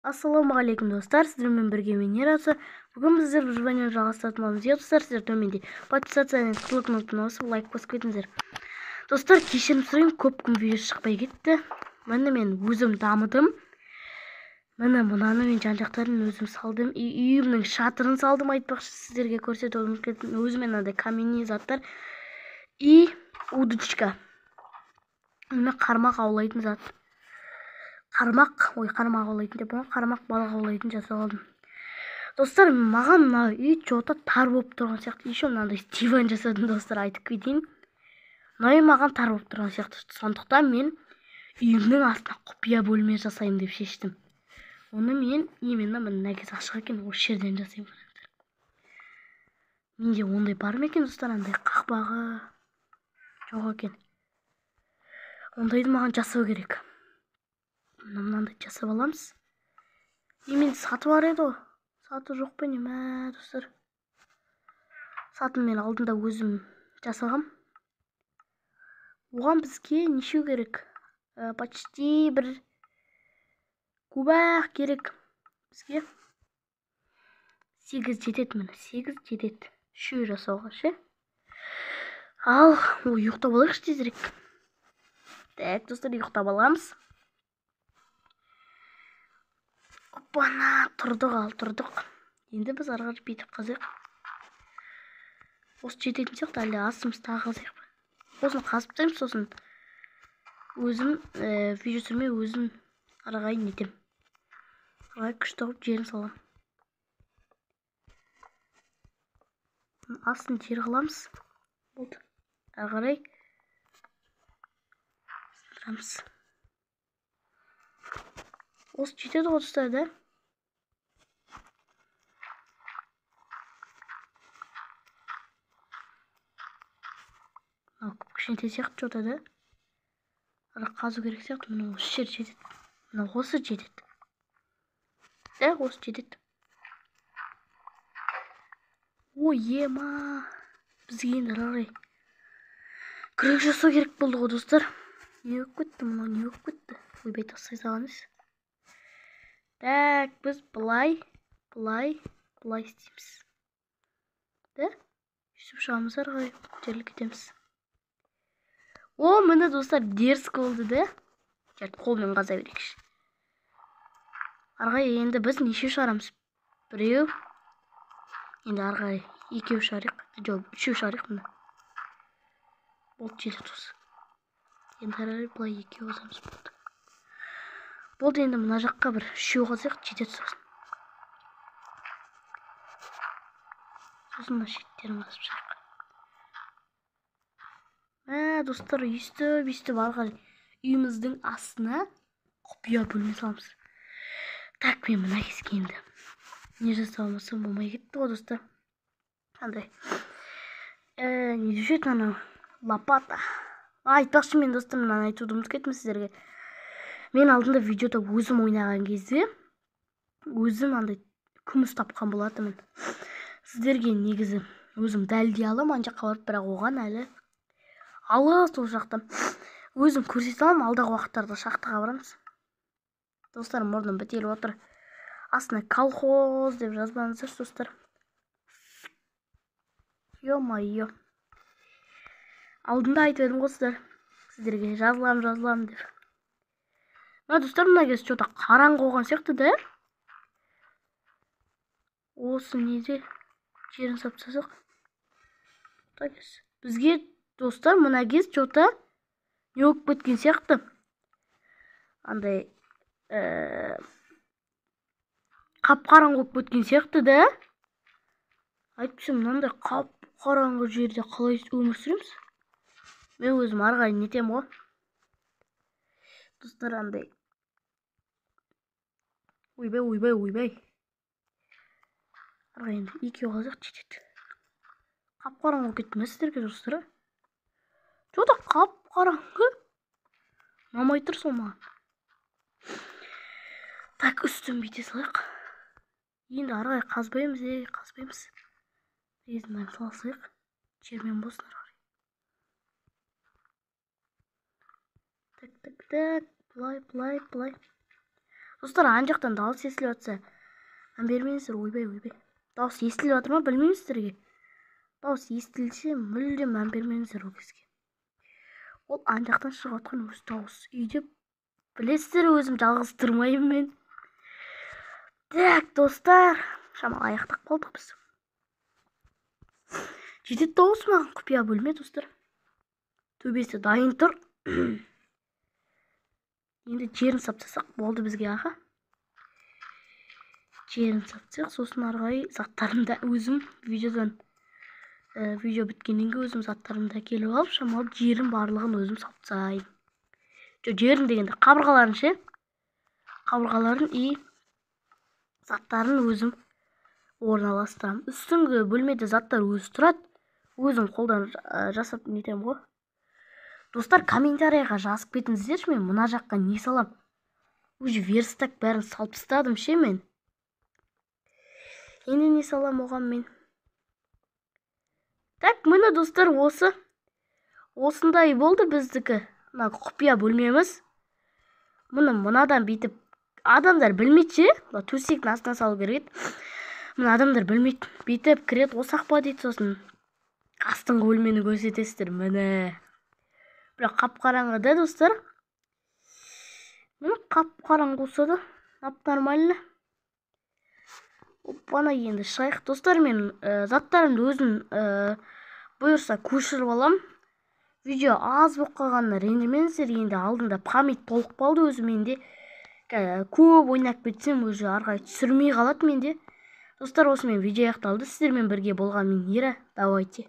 Ассалаумағалейкум достар, сіздермен бірге мен Ерасы. Бүгін біздер выживание жалғастыратын боламыз. Достар, сіздер төменде подписаться және қызыл кнопканы басып лайк басып кетіңіздер. Достар, кешірім сұраймын, көп күн видео шықпай кетті. Міне мен өзім дамыдым. Міне мынаны мен жан-жақтарын өзім салдым. Үйімнің шатырын салдым, айтпақшы сіздерге көрсетуім мүмкін. Өзіме мынандай каменный заттар и удочка. Міне қармақ аулайтын зат. Қармақ аулайтын деп қармақ балық аулайтын жасап алдым. Достар, маған мына үй жота тар болып тұрған сияқты. Еще мынандай диван жасадым достар, айтып кетейін. Мына үй маған тар болып тұрған сияқты. Сондықтан мен үйімнің астына құпия бөлме жасаймын деп шештім. Оны мен именно мына кез ашық екен, осы жерден жасаймын. Менде ондай бар ма екен достар, андай қақпағы жоқ екен. Ондайды маған жасау керек. Мынандай жасап аламыз. Мен саты бар еді ғой. Саты жоқ па не ма достар. Сатын мен алдында өзім жасағам. Оған бізге неше керек? Почти бір кубақ керек. Бізге 8 жетеді міне. 8 жетеді. Үшеу жасауға ше. Ал, ұйықтап алайықшы тезірек. Так, достар, ұйықтап аламыз. Опана, тұрдық. Енді біз ары қарай бүйтіп қазайық. Осы жететін сияқты, әлде астымыз тағы қазайық. Осыны қазып тастаймын, сосын өзім видео түсірмей өзім ары қарай нетем. Ары күш тауып жерін салам. Астын жер қыламыз. Болды. Ары қарай сындырамыз. Осы жетеді ғой достар, да? Кішкентай сияқты жота, да? Ары қазу керек сияқты, мына осы жер жетеді. Мына осы жетеді. Да, осы жетеді. Ой, ема. Бізге енді ары қарай күрек жасау керек болды ғой достар. Не болып кетті, мынау не болып кетті? Ойбай, тастай саламыз. Так, біз былай істейміз. Да? Үстіп шығамыз ары қарай, көтеріліп кетеміз. О, міне достар, дерзкі болды, да? Жарты қолмен қаза берейікші. Ары қарай енді біз неше шығарамыз? Біреу. Енді ары қарай екеу шығарайық. Жоқ, үшеу шығарайық міне. Болды, жетеді осы. Енді ары қарай былай екеу қазамыз болды. Болды, енді мына жаққа бір үшеу қазайық, жетеді сосын. Сосын мына шеттерін қазып шығайық. Достар, үйістіп ары қарай үйіміздің астына құпия бөлме саламыз. Так, мен мына кезге енді не жасалмасам болмай кетті ғой достар. Қандай не деуші еді анау лопата. Айтпақшы, мен достар, мынаны айтуды ұмытып кеттім сіздерге. Мен алдында видеода өзім ойнаған кезде өзім андай күміс тапқан болатынмын. Сіздерге негізі өзім дәлдей аламын, ана жаққа барып, бірақ оған әлі алыс сол жақта. Өзім көрсете аламын, алдағы уақыттарда шахтаға барамыз. Достар, мұрным бітеліп отыр. Астына колхоз деп жазбаңыздар, достар. Ё-майо. Алдында айтып едім ғой сіздерге жазылам деп. Достар, мына кез что-то қараңғы болған сияқты, да? Осы неде жерін сап тастасақ. Бізге достар, мына кез что-то не болып кеткен сияқты. Андай қап-қараңғы болып кеткен сияқты, да? Айтпақшы, мынандай қап-қараңғы жерде қалай өмір сүреміз? Мен өзім ары қарай нетем ғой. Достар, андай ойбай. Ары қарай енді екеу қазақ жетеді. Қап-қараңғы болып кетті ме сіздерге достар? Что-то қап-қараңғы. Мамай тұр сол маған. Так, үстін бүйте салайық. Енді ары қарай қазбаймыз. Резін салсайық. Жермен болсын ары қарай. Так. Былай. Достар, ана жақтан дауыс естіліп жатса, мән бермеңіздер. Ойбай. Дауыс естіліп жатыр ма, білмеймін сіздерге. Дауыс естілсе, мүлдем мән бермеңіздер ол кезге. Ол ана жақтан шығып жатқан өз дауыс. Үйде білесіздер, өзім жалғыз тұрмаймын мен. Так, достар, шамалы аяқтап қалдық біз. Жетеді дауыс маған құпия бөлме, достар. Төбесі дайын тұр. Енді жерін саптасақ болды бізге, аға. Жерін саптасақ, сосын арғай заттарымда өзім видео біткеннен кейін өзім заттарымды келіп алып, шамалы жерін барлығын өзім саптасайын. Жерін дегенде қабырғаларын ше. Қабырғаларын и заттарын өзім орналастырамын. Үстіңгі бөлмеде заттар өзі тұрады. Өзім қолдан жасап нетем ғой. Достар, комментарийға жазып кетіңіздерші, мен мына жаққа не салам. Уже верстак бәрін салып тастадым ше мен. Енді не салам оған мен. Так, міне достар, осындай болды біздікі. Мына құпия бөлмеміз. Мынадан бүйтіп адамдар білмейді ше. Төсектің астына салу керек. Мына адамдар білмейді. Бүйтіп кіреді, осақ па дейді, сосын астыңғы бөлмені көрсетесіздер. Міне. Бірақ қап-қараңғы да, достар. Міне қап-қараңғы болса да, нормально. Оппана, енді шығайық. Достар, мен заттарымды өзім бұйырса көшіріп алам. Видео аз болып қалғанына ренжімеңіздер. Енді алдында память толық қалды өзім менде. Көп ойнап кетсем, уже арғай түсірмей қалады менде. Достар, осымен видео аяқталды. Сіздермен бірге болған мен Ира. Давайте.